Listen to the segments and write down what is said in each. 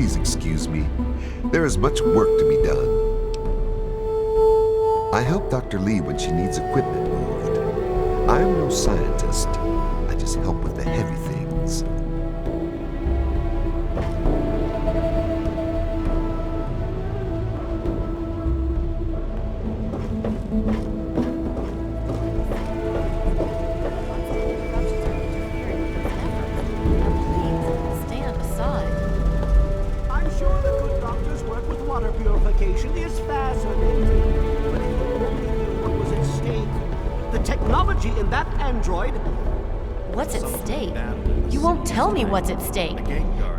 Please excuse me. There is much work to be done. I help Dr. Lee when she needs equipment moved. I am no scientist. I just help with the heavy things. Purification is fascinating, but if you only knew what was at stake. The technology in that android. What's at stake? You won't tell me what's at stake.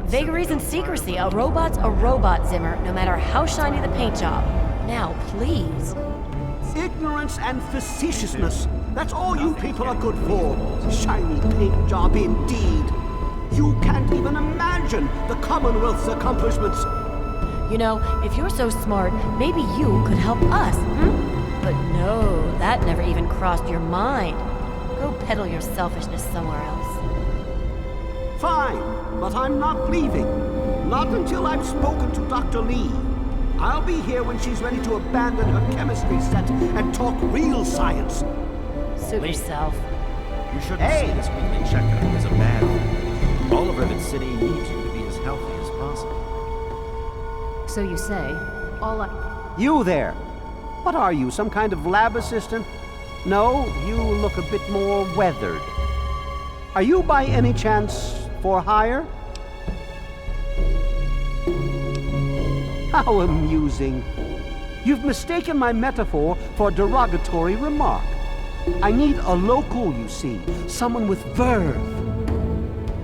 Vagaries and secrecy. A robot's a robot, Zimmer, no matter how shiny the paint job. Now, please. Ignorance and facetiousness. That's all you people are good for. Shiny paint job indeed. You can't even imagine the Commonwealth's accomplishments. You know, if you're so smart, maybe you could help us, But no, that never even crossed your mind. Go peddle your selfishness somewhere else. Fine, but I'm not leaving. Not until I've spoken to Dr. Lee. I'll be here when she's ready to abandon her chemistry set and talk real science. Suit yourself. You shouldn't see this weekly checkup as a bad thing. All of Rivet City needs you to be as healthy as possible. So you say, You there! What are you, some kind of lab assistant? No, you look a bit more weathered. Are you by any chance for hire? How amusing. You've mistaken my metaphor for a derogatory remark. I need a local, you see, someone with verve.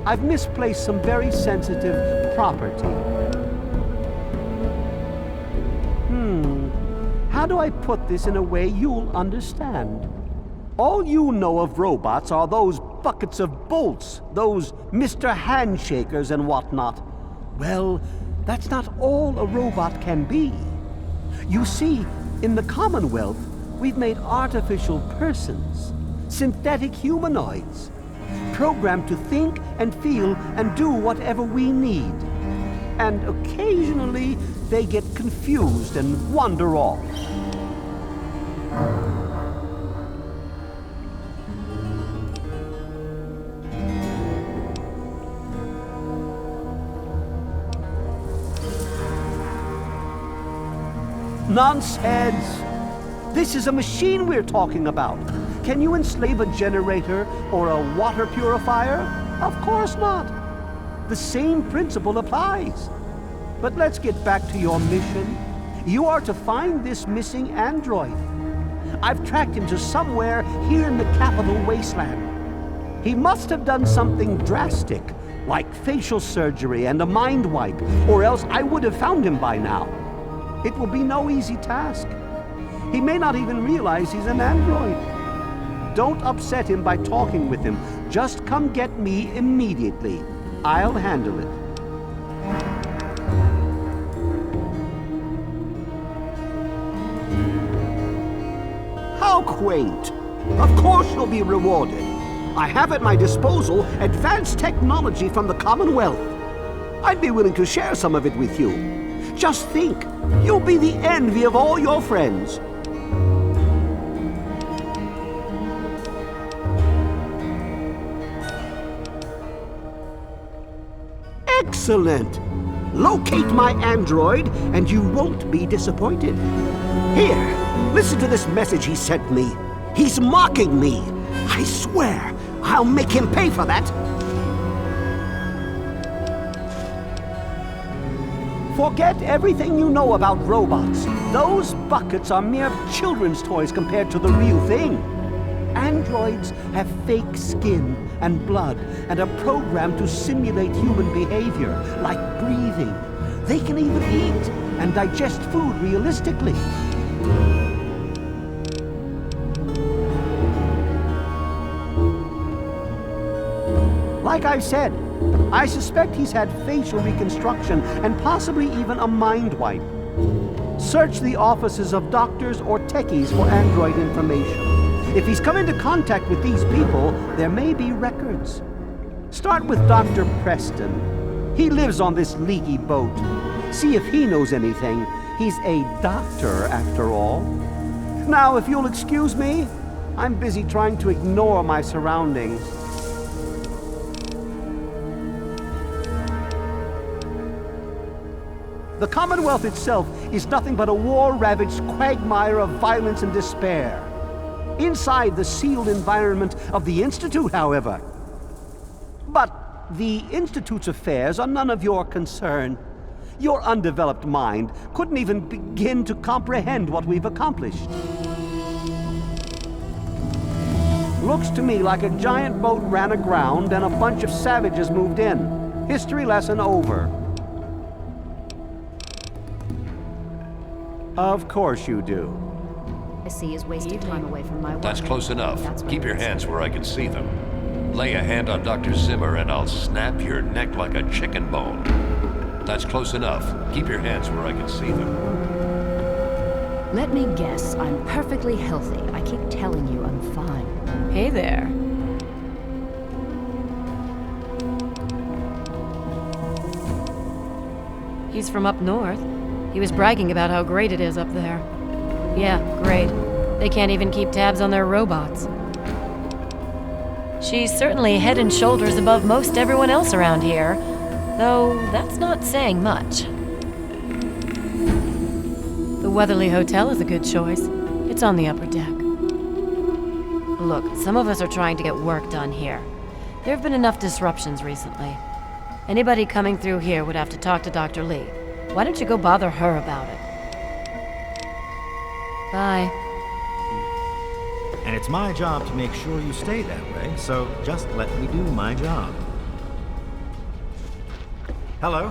I've misplaced some very sensitive property. How do I put this in a way you'll understand? All you know of robots are those buckets of bolts, those Mr. Handshakers and whatnot. Well, that's not all a robot can be. You see, in the Commonwealth, we've made artificial persons, synthetic humanoids, programmed to think and feel and do whatever we need. And occasionally, they get confused and wander off. Nonsense! This is a machine we're talking about. Can you enslave a generator or a water purifier? Of course not. The same principle applies. But let's get back to your mission. You are to find this missing android. I've tracked him to somewhere here in the capital wasteland. He must have done something drastic, like facial surgery and a mind wipe, or else I would have found him by now. It will be no easy task. He may not even realize he's an android. Don't upset him by talking with him. Just come get me immediately. I'll handle it. How quaint. Of course you'll be rewarded. I have at my disposal advanced technology from the Commonwealth. I'd be willing to share some of it with you. Just think, you'll be the envy of all your friends. Excellent! Locate my android, and you won't be disappointed. Here, listen to this message he sent me. He's mocking me. I swear, I'll make him pay for that. Forget everything you know about robots. Those buckets are mere children's toys compared to the real thing. Androids have fake skin and blood and are programmed to simulate human behavior, like breathing. They can even eat and digest food realistically. Like I said, I suspect he's had facial reconstruction and possibly even a mind wipe. Search the offices of doctors or techies for android information. If he's come into contact with these people, there may be records. Start with Dr. Preston. He lives on this leaky boat. See if he knows anything. He's a doctor, after all. Now, if you'll excuse me, I'm busy trying to ignore my surroundings. The Commonwealth itself is nothing but a war-ravaged quagmire of violence and despair. Inside the sealed environment of the Institute, however. But the Institute's affairs are none of your concern. Your undeveloped mind couldn't even begin to comprehend what we've accomplished. Looks to me like a giant boat ran aground and a bunch of savages moved in. History lesson over. Of course you do. I see is wasting time away from my work. That's close enough. That's what Keep your it is. hands where I can see them. Lay a hand on Dr. Zimmer and I'll snap your neck like a chicken bone. That's close enough. Keep your hands where I can see them. Let me guess, I'm perfectly healthy. I keep telling you I'm fine. Hey there. He's from up north. He was bragging about how great it is up there. Yeah, great. They can't even keep tabs on their robots. She's certainly head and shoulders above most everyone else around here, though that's not saying much. The Weatherly Hotel is a good choice. It's on the upper deck. Look, some of us are trying to get work done here. There have been enough disruptions recently. Anybody coming through here would have to talk to Dr. Lee. Why don't you go bother her about it? Bye. And it's my job to make sure you stay that way, so just let me do my job. Hello?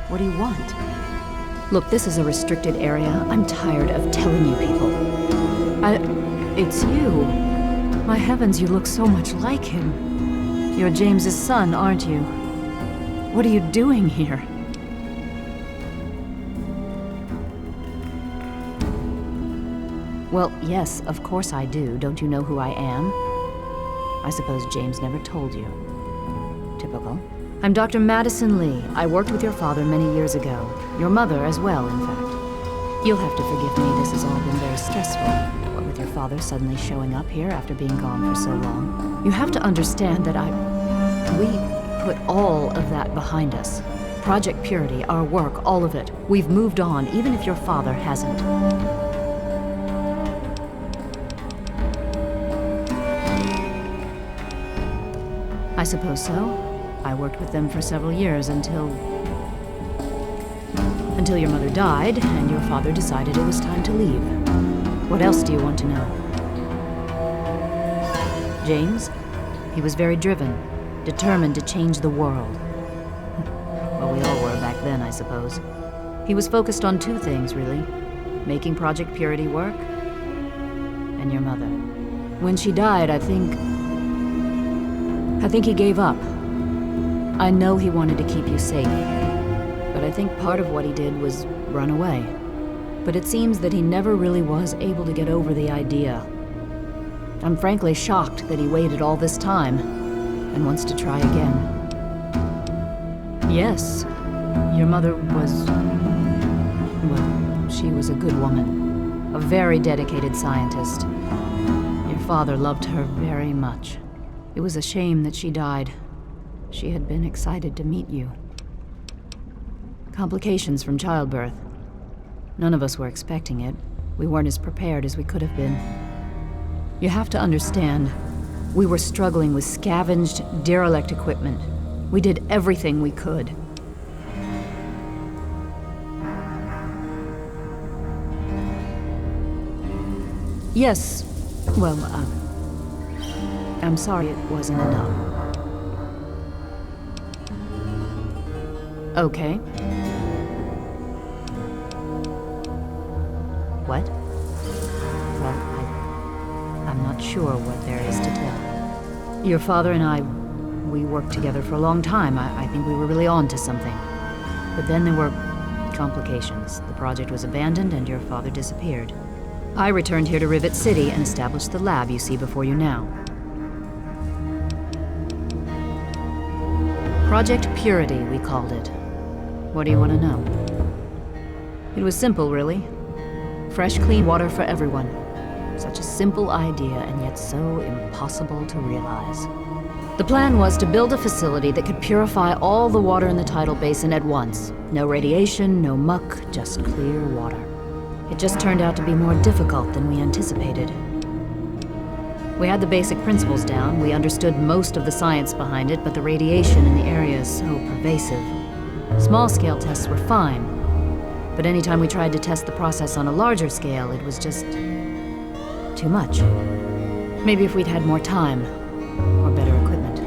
What do you want? Look, this is a restricted area. I'm tired of telling you people. It's you. My heavens, you look so much like him. You're James's son, aren't you? What are you doing here? Well, yes, of course I do. Don't you know who I am? I suppose James never told you. Typical. I'm Dr. Madison Lee. I worked with your father many years ago. Your mother as well, in fact. You'll have to forgive me, this has all been very stressful. What with your father suddenly showing up here after being gone for so long. You have to understand that we put all of that behind us. Project Purity, our work, all of it. We've moved on, even if your father hasn't. I suppose so. I worked with them for several years until your mother died and your father decided it was time to leave. What else do you want to know? James? He was very driven, determined to change the world. Well, we all were back then, I suppose. He was focused on two things, really. Making Project Purity work, and your mother. When she died, I think he gave up. I know he wanted to keep you safe, but I think part of what he did was run away. But it seems that he never really was able to get over the idea. I'm frankly shocked that he waited all this time and wants to try again. Yes, your mother was... well, she was a good woman. A very dedicated scientist. Your father loved her very much. It was a shame that she died. She had been excited to meet you. Complications from childbirth. None of us were expecting it. We weren't as prepared as we could have been. You have to understand, we were struggling with scavenged, derelict equipment. We did everything we could. Yes, well, I'm sorry it wasn't enough. Okay. What? Well, I'm not sure what there is to tell. Your father and I, we worked together for a long time. I think we were really on to something. But then there were complications. The project was abandoned and your father disappeared. I returned here to Rivet City and established the lab you see before you now. Project Purity, we called it. What do you want to know? It was simple, really. Fresh, clean water for everyone. Such a simple idea, and yet so impossible to realize. The plan was to build a facility that could purify all the water in the tidal basin at once. No radiation, no muck, just clear water. It just turned out to be more difficult than we anticipated. We had the basic principles down, we understood most of the science behind it, but the radiation in the area is so pervasive. Small-scale tests were fine, but anytime we tried to test the process on a larger scale, it was just too much. Maybe if we'd had more time, or better equipment.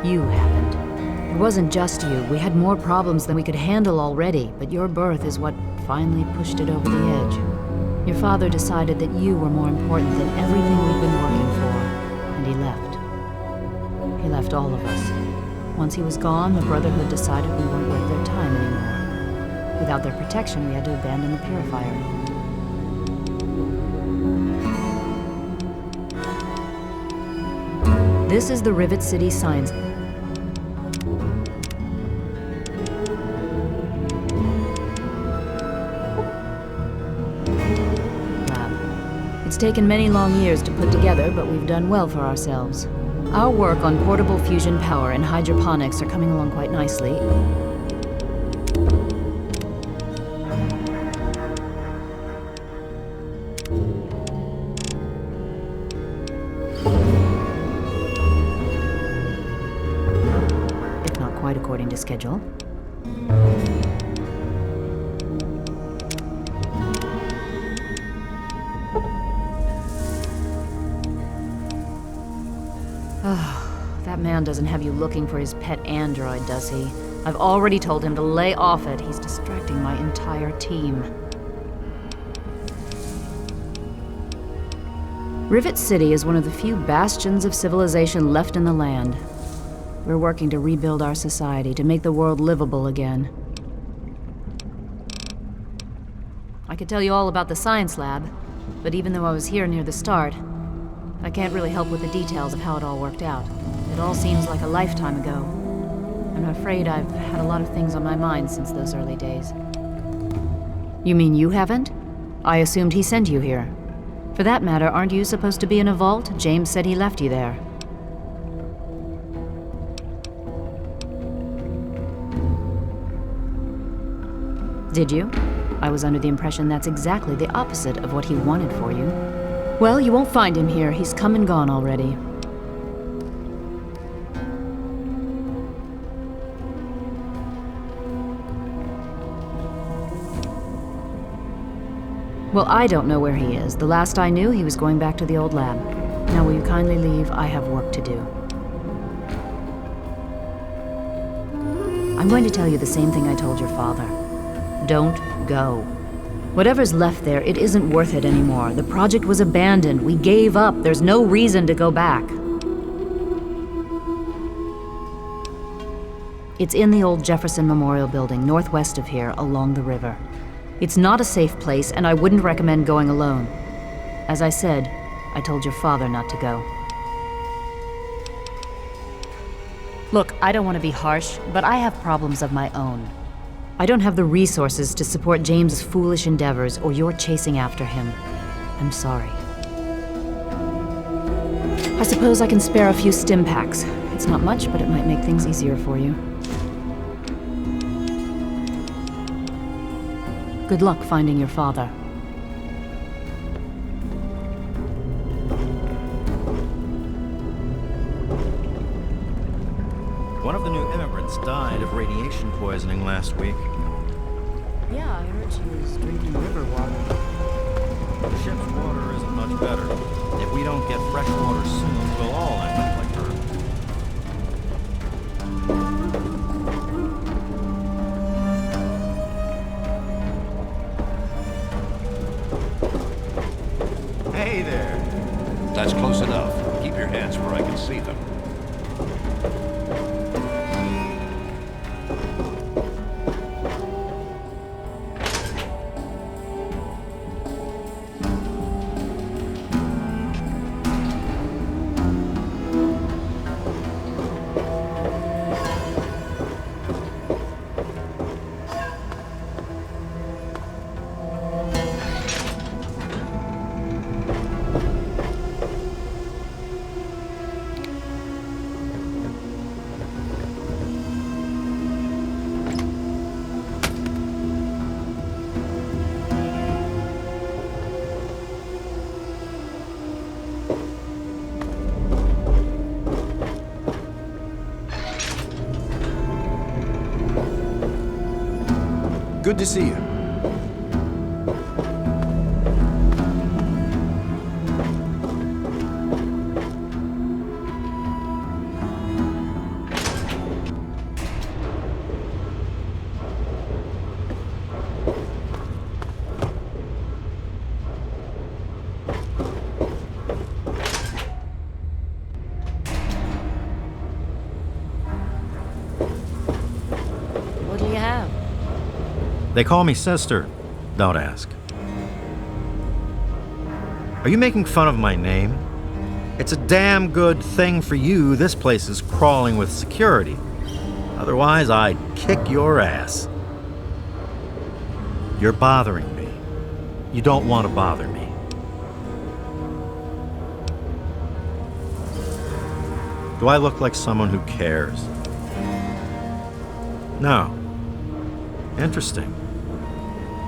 You happened. It wasn't just you. We had more problems than we could handle already, but your birth is what finally pushed it over the edge. Your father decided that you were more important than everything we'd been working for, and he left. He left all of us. Once he was gone, the Brotherhood decided we weren't worth their time anymore. Without their protection, we had to abandon the purifier. This is the Rivet City Science. It's taken many long years to put together, but we've done well for ourselves. Our work on portable fusion power and hydroponics are coming along quite nicely. If not quite according to schedule. That man doesn't have you looking for his pet android, does he? I've already told him to lay off it. He's distracting my entire team. Rivet City is one of the few bastions of civilization left in the land. We're working to rebuild our society, to make the world livable again. I could tell you all about the science lab, but even though I was here near the start, I can't really help with the details of how it all worked out. It all seems like a lifetime ago. I'm afraid I've had a lot of things on my mind since those early days. You mean you haven't? I assumed he sent you here. For that matter, aren't you supposed to be in a vault? James said he left you there. Did you? I was under the impression that's exactly the opposite of what he wanted for you. Well, you won't find him here. He's come and gone already. Well, I don't know where he is. The last I knew, he was going back to the old lab. Now, will you kindly leave? I have work to do. I'm going to tell you the same thing I told your father. Don't go. Whatever's left there, it isn't worth it anymore. The project was abandoned. We gave up. There's no reason to go back. It's in the old Jefferson Memorial Building, northwest of here, along the river. It's not a safe place, and I wouldn't recommend going alone. As I said, I told your father not to go. Look, I don't want to be harsh, but I have problems of my own. I don't have the resources to support James's foolish endeavors, or your chasing after him. I'm sorry. I suppose I can spare a few stim packs. It's not much, but it might make things easier for you. Good luck finding your father. One of the new immigrants died of radiation poisoning last week. Yeah, I heard she was drinking river water. The ship's water isn't much better. If we don't get fresh water soon, we'll all end up like her. Hey there. That's close enough. Keep your hands where I can see them. Good to see you. What do you have? They call me sister. Don't ask. Are you making fun of my name? It's a damn good thing for you this place is crawling with security. Otherwise, I'd kick your ass. You're bothering me. You don't want to bother me. Do I look like someone who cares? No. Interesting.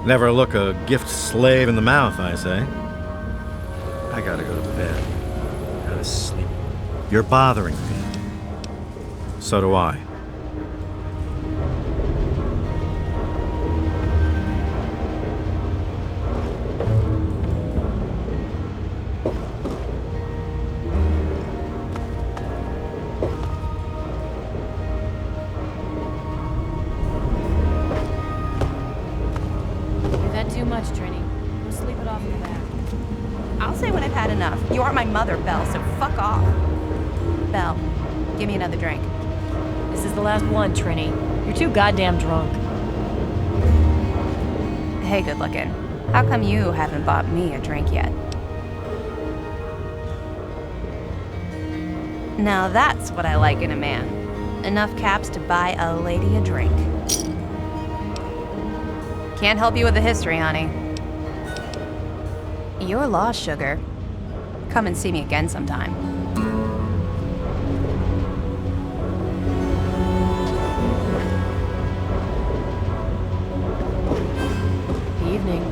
Never look a gift slave in the mouth, I say. I gotta go to bed. Gotta sleep. You're bothering me. So do I. You've had too much, Trini. Go sleep it off in the back. I'll say when I've had enough. You aren't my mother, Belle, so fuck off. Belle, give me another drink. This is the last one, Trini. You're too goddamn drunk. Hey, good looking. How come you haven't bought me a drink yet? Now that's what I like in a man. Enough caps to buy a lady a drink. Can't help you with the history, honey. You're lost, sugar. Come and see me again sometime. Evening.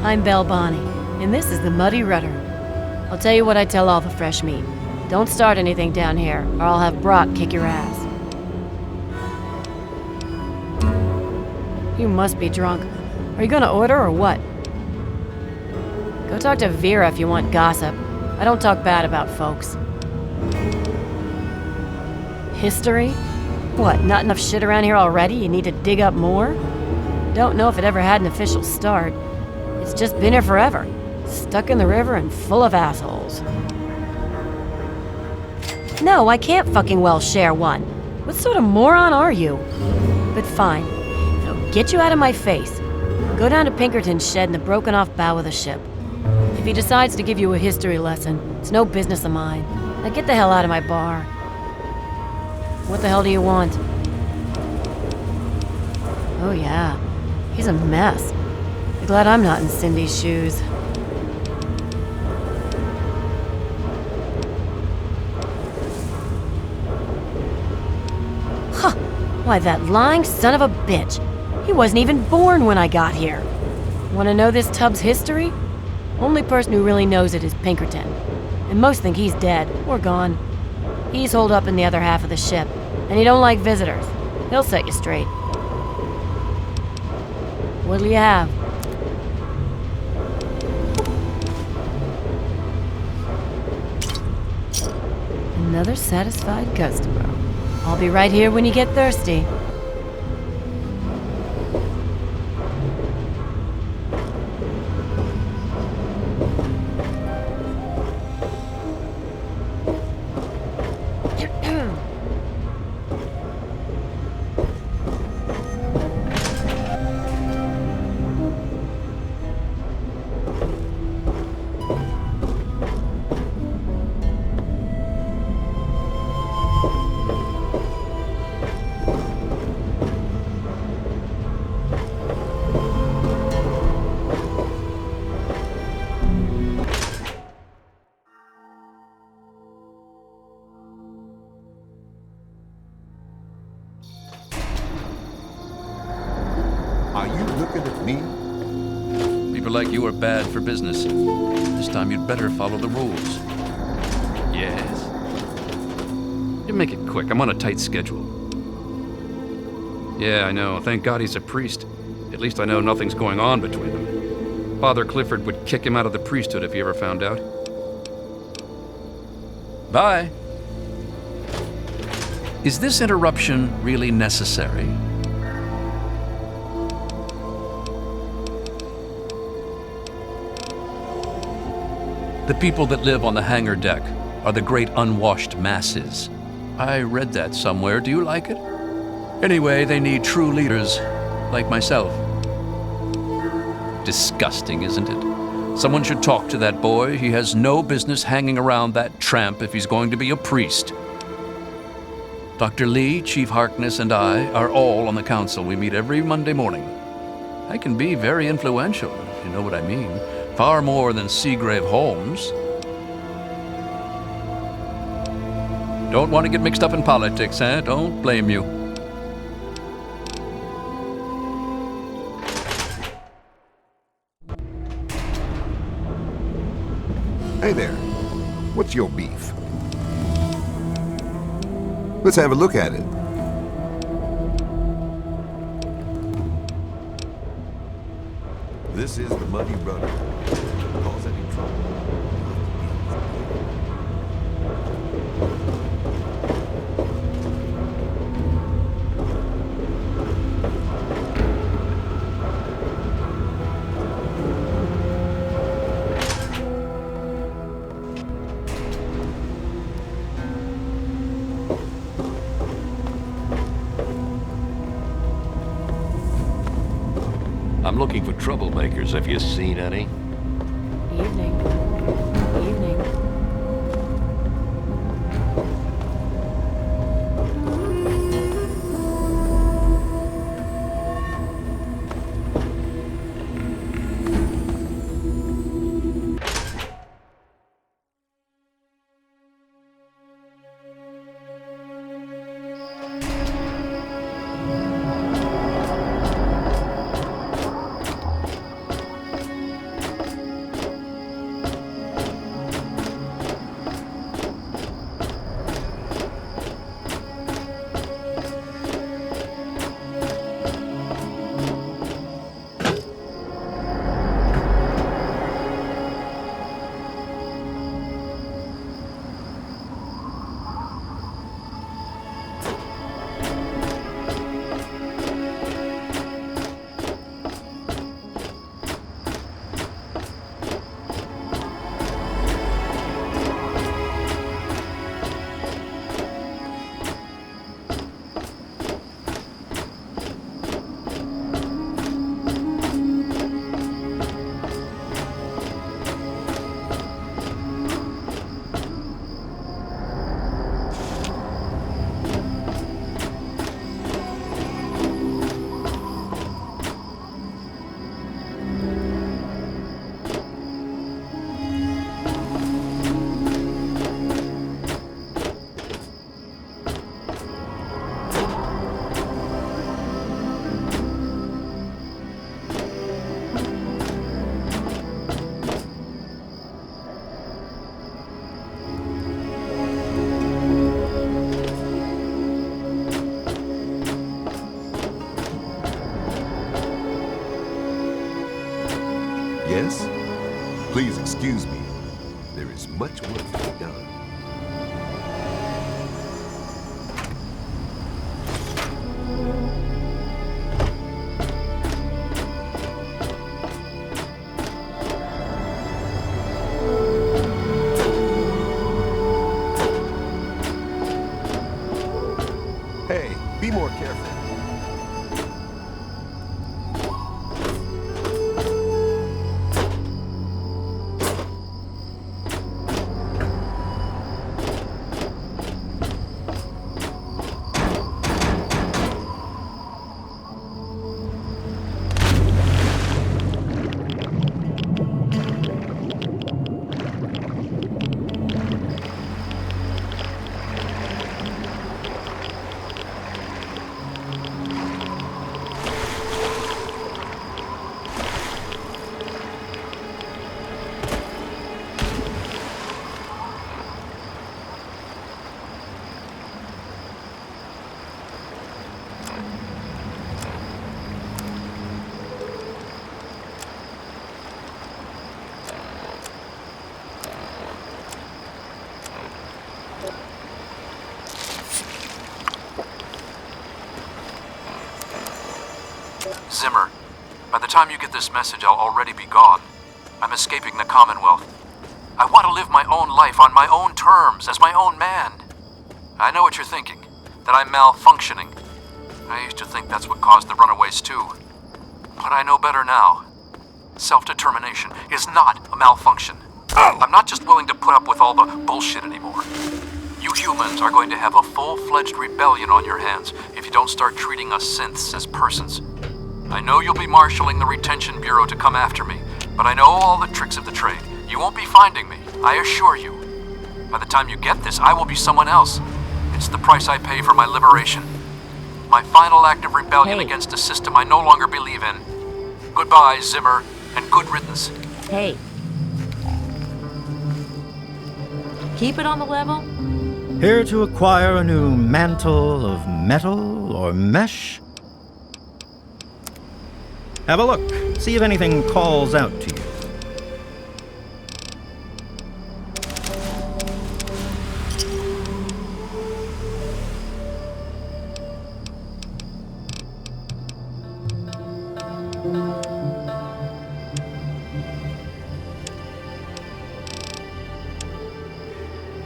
I'm Belle Bonnie, and this is the Muddy Rudder. I'll tell you what I tell all the fresh meat. Don't start anything down here, or I'll have Brock kick your ass. You must be drunk. Are you gonna order or what? Go talk to Vera if you want gossip. I don't talk bad about folks. History? What, not enough shit around here already? You need to dig up more? Don't know if it ever had an official start. It's just been here forever. Stuck in the river and full of assholes. No, I can't fucking well share one. What sort of moron are you? But fine. It'll get you out of my face. Go down to Pinkerton's shed in the broken off bow of the ship. If he decides to give you a history lesson, it's no business of mine. Now get the hell out of my bar. What the hell do you want? Oh yeah, he's a mess. I'm glad I'm not in Cindy's shoes. Huh, why that lying son of a bitch. He wasn't even born when I got here. Want to know this tub's history? Only person who really knows it is Pinkerton. And most think he's dead or gone. He's holed up in the other half of the ship, and he don't like visitors. He'll set you straight. What'll you have? Another satisfied customer. I'll be right here when you get thirsty. Are you looking at me? People like you are bad for business. This time you'd better follow the rules. Yes. You make it quick. I'm on a tight schedule. Yeah, I know. Thank God he's a priest. At least I know nothing's going on between them. Father Clifford would kick him out of the priesthood if he ever found out. Bye. Is this interruption really necessary? The people that live on the hangar deck are the great unwashed masses. I read that somewhere. Do you like it? Anyway, they need true leaders, like myself. Disgusting, isn't it? Someone should talk to that boy. He has no business hanging around that tramp if he's going to be a priest. Dr. Lee, Chief Harkness, and I are all on the council. We meet every Monday morning. I can be very influential, if you know what I mean. Far more than Seagrave Holmes. Don't want to get mixed up in politics, eh? Don't blame you. Hey there. What's your beef? Let's have a look at it. This is the Muddy Rudder. Cause any trouble. I'm looking for troublemakers. Have you seen any? Evening. Evening. Yes? Please excuse me. There is much work to be done. Hey, be more careful. Zimmer. By the time you get this message, I'll already be gone. I'm escaping the Commonwealth. I want to live my own life on my own terms, as my own man. I know what you're thinking, that I'm malfunctioning. I used to think that's what caused the runaways too. But I know better now. Self-determination is not a malfunction. I'm not just willing to put up with all the bullshit anymore. You humans are going to have a full-fledged rebellion on your hands if you don't start treating us synths as persons. I know you'll be marshaling the Retention Bureau to come after me, but I know all the tricks of the trade. You won't be finding me, I assure you. By the time you get this, I will be someone else. It's the price I pay for my liberation. My final act of rebellion against a system I no longer believe in. Goodbye, Zimmer, and good riddance. Hey. Keep it on the level? Here to acquire a new mantle of metal or mesh? Have a look. See if anything calls out to you.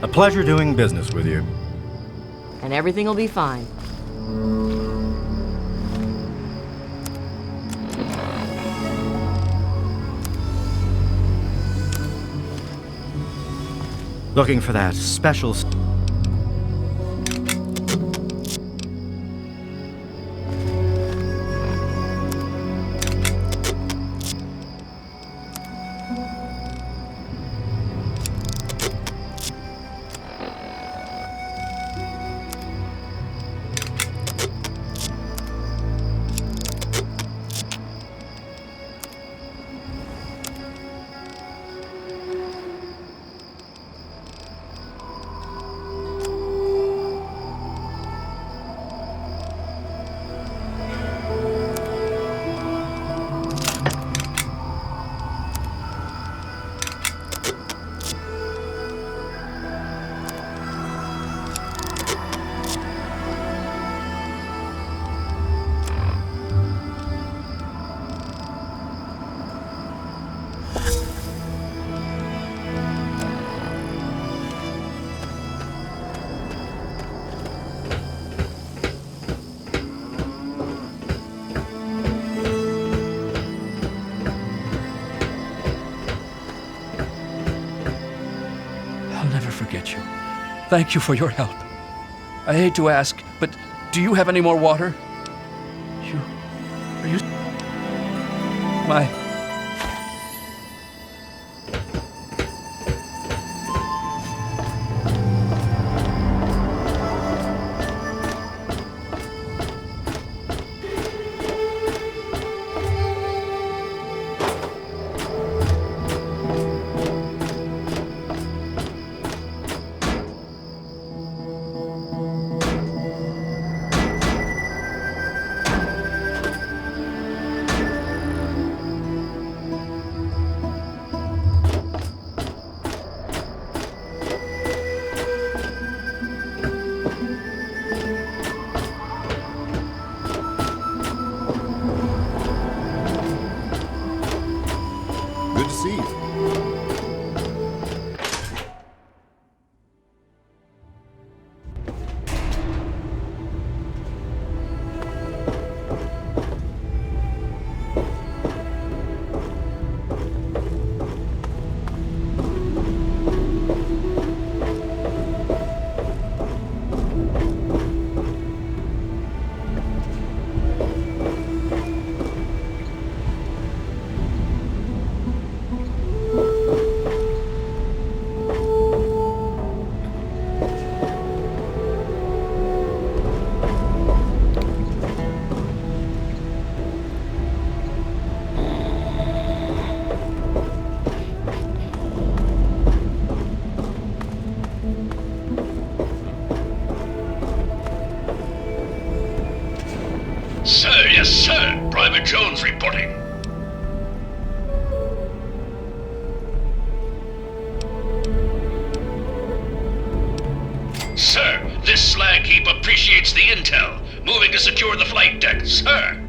A pleasure doing business with you. And everything will be fine. Looking for that special... I'll never forget you. Thank you for your help. I hate to ask, but do you have any more water? Are you... My... Good to see you. Sir, yes, sir. Private Jones reporting. Sir, this slag heap appreciates the intel. Moving to secure the flight deck, sir.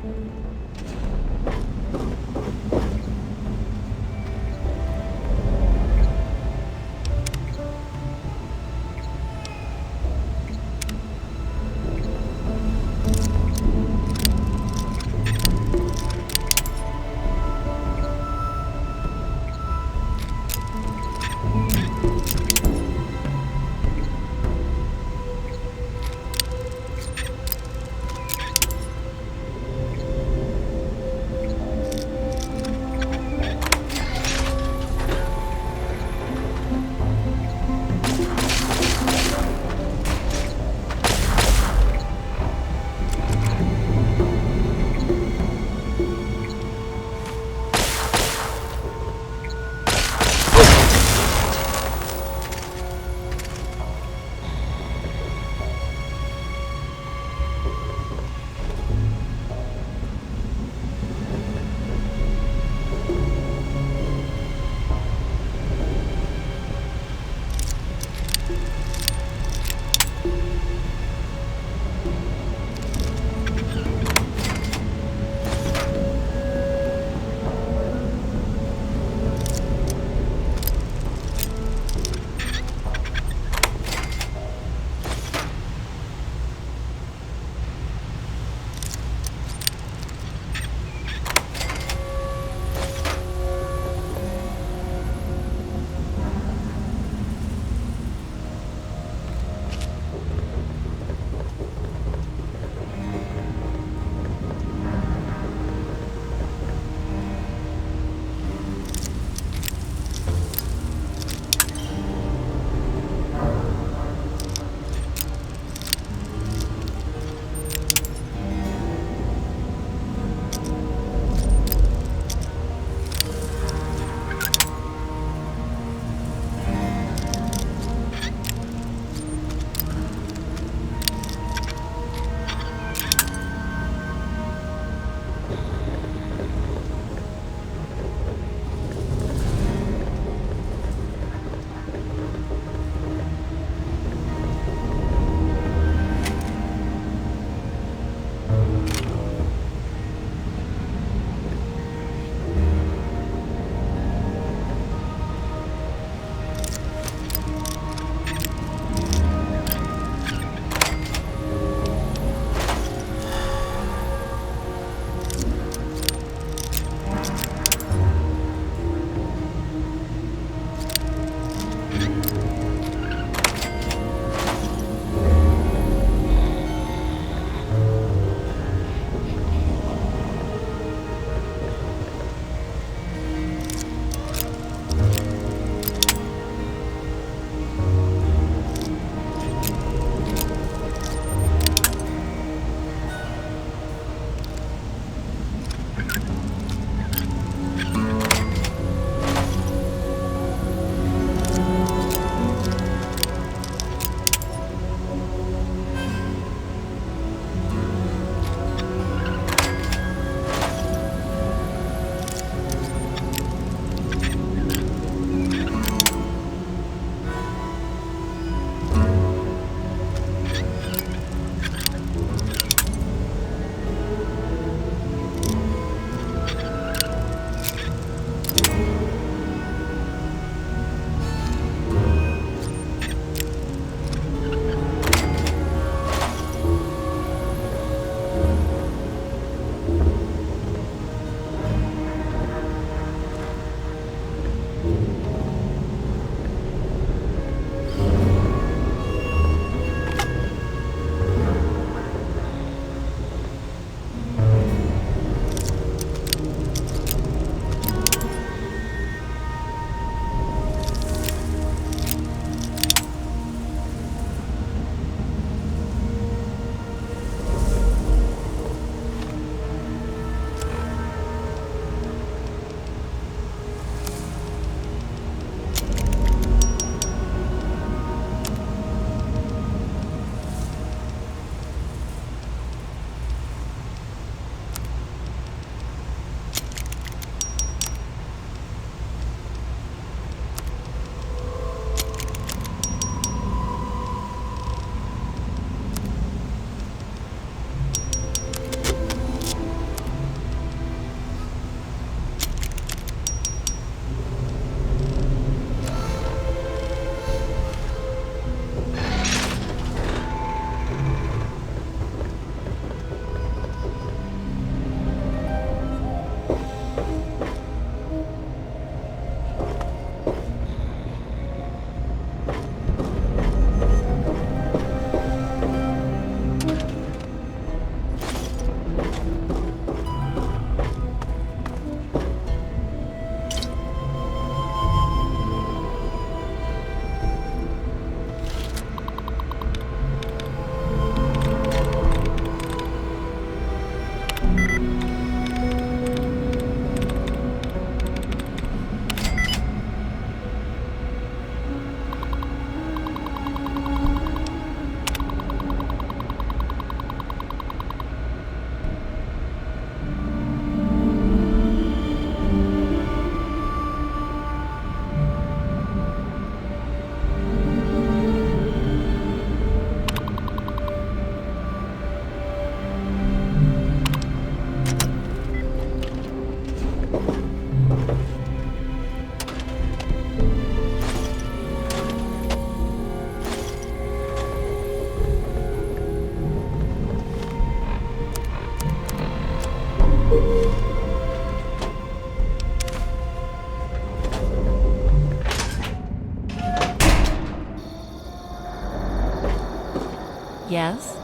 Yes?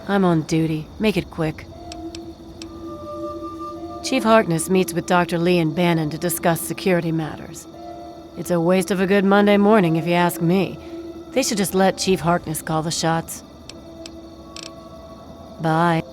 I'm on duty. Make it quick. Chief Harkness meets with Dr. Lee and Bannon to discuss security matters. It's a waste of a good Monday morning, if you ask me. They should just let Chief Harkness call the shots. Bye.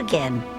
back in.